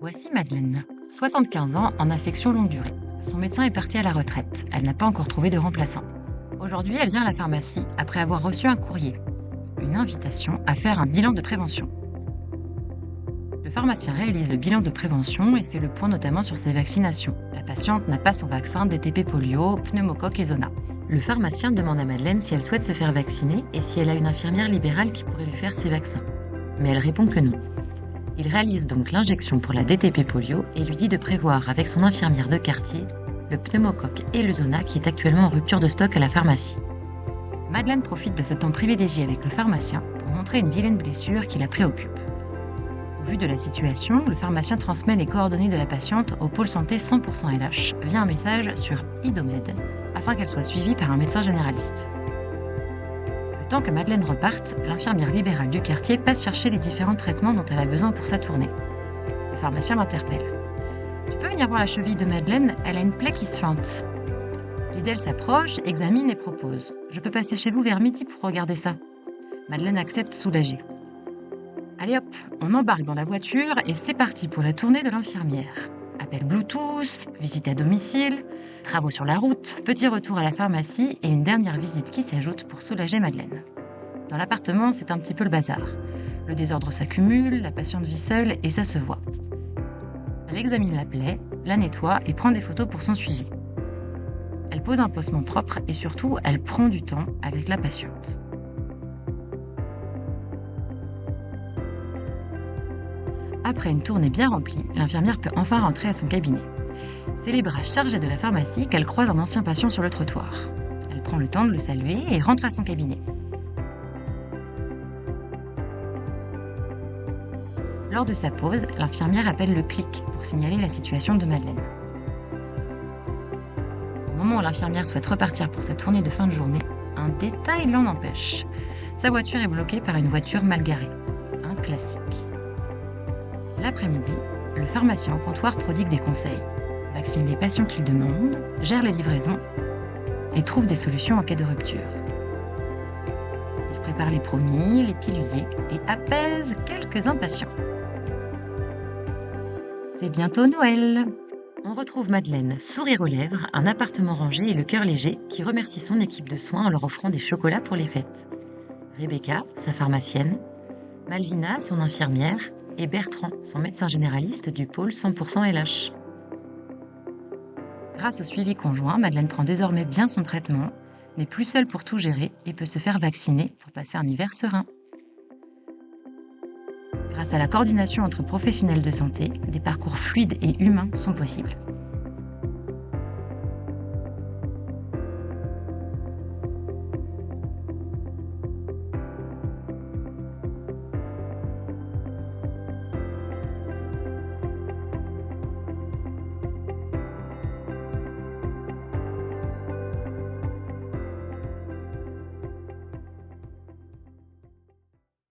Voici Madeleine, 75 ans en affection longue durée. Son médecin est parti à la retraite. Elle n'a pas encore trouvé de remplaçant. Aujourd'hui, elle vient à la pharmacie après avoir reçu un courrier, une invitation à faire un bilan de prévention. Le pharmacien réalise le bilan de prévention et fait le point notamment sur ses vaccinations. La patiente n'a pas son vaccin DTP polio, pneumocoque et zona. Le pharmacien demande à Madeleine si elle souhaite se faire vacciner et si elle a une infirmière libérale qui pourrait lui faire ses vaccins. Mais elle répond que non. Il réalise donc l'injection pour la DTP polio et lui dit de prévoir avec son infirmière de quartier le pneumocoque et le zona qui est actuellement en rupture de stock à la pharmacie. Madeleine profite de ce temps privilégié avec le pharmacien pour montrer une vilaine blessure qui la préoccupe. Au vu de la situation, le pharmacien transmet les coordonnées de la patiente au pôle santé 100% LH via un message sur Idomed afin qu'elle soit suivie par un médecin généraliste. Le temps que Madeleine reparte, l'infirmière libérale du quartier passe chercher les différents traitements dont elle a besoin pour sa tournée. Le pharmacien l'interpelle. « Tu peux venir voir la cheville de Madeleine, elle a une plaie qui suinte. » Lidl s'approche, examine et propose. « Je peux passer chez vous vers midi pour regarder ça. » Madeleine accepte soulagée. Allez hop, on embarque dans la voiture et c'est parti pour la tournée de l'infirmière. Appel Bluetooth, visite à domicile, travaux sur la route, petit retour à la pharmacie et une dernière visite qui s'ajoute pour soulager Madeleine. Dans l'appartement, c'est un petit peu le bazar. Le désordre s'accumule, la patiente vit seule et ça se voit. Elle examine la plaie, la nettoie et prend des photos pour son suivi. Elle pose un pansement propre et surtout, elle prend du temps avec la patiente. Après une tournée bien remplie, l'infirmière peut enfin rentrer à son cabinet. C'est les bras chargés de la pharmacie qu'elle croise un ancien patient sur le trottoir. Elle prend le temps de le saluer et rentre à son cabinet. Lors de sa pause, l'infirmière appelle le clic pour signaler la situation de Madeleine. Au moment où l'infirmière souhaite repartir pour sa tournée de fin de journée, un détail l'en empêche. Sa voiture est bloquée par une voiture mal garée. Un classique. L'après-midi, le pharmacien au comptoir prodigue des conseils, vaccine les patients qu'il demande, gère les livraisons et trouve des solutions en cas de rupture. Il prépare les promis, les piluliers et apaise quelques impatients. C'est bientôt Noël. On retrouve Madeleine, sourire aux lèvres, un appartement rangé et le cœur léger, qui remercie son équipe de soins en leur offrant des chocolats pour les fêtes. Rebecca, sa pharmacienne, Malvina, son infirmière, et Bertrand, son médecin généraliste du pôle 100% LH. Grâce au suivi conjoint, Madeleine prend désormais bien son traitement, n'est plus seule pour tout gérer et peut se faire vacciner pour passer un hiver serein. Grâce à la coordination entre professionnels de santé, des parcours fluides et humains sont possibles.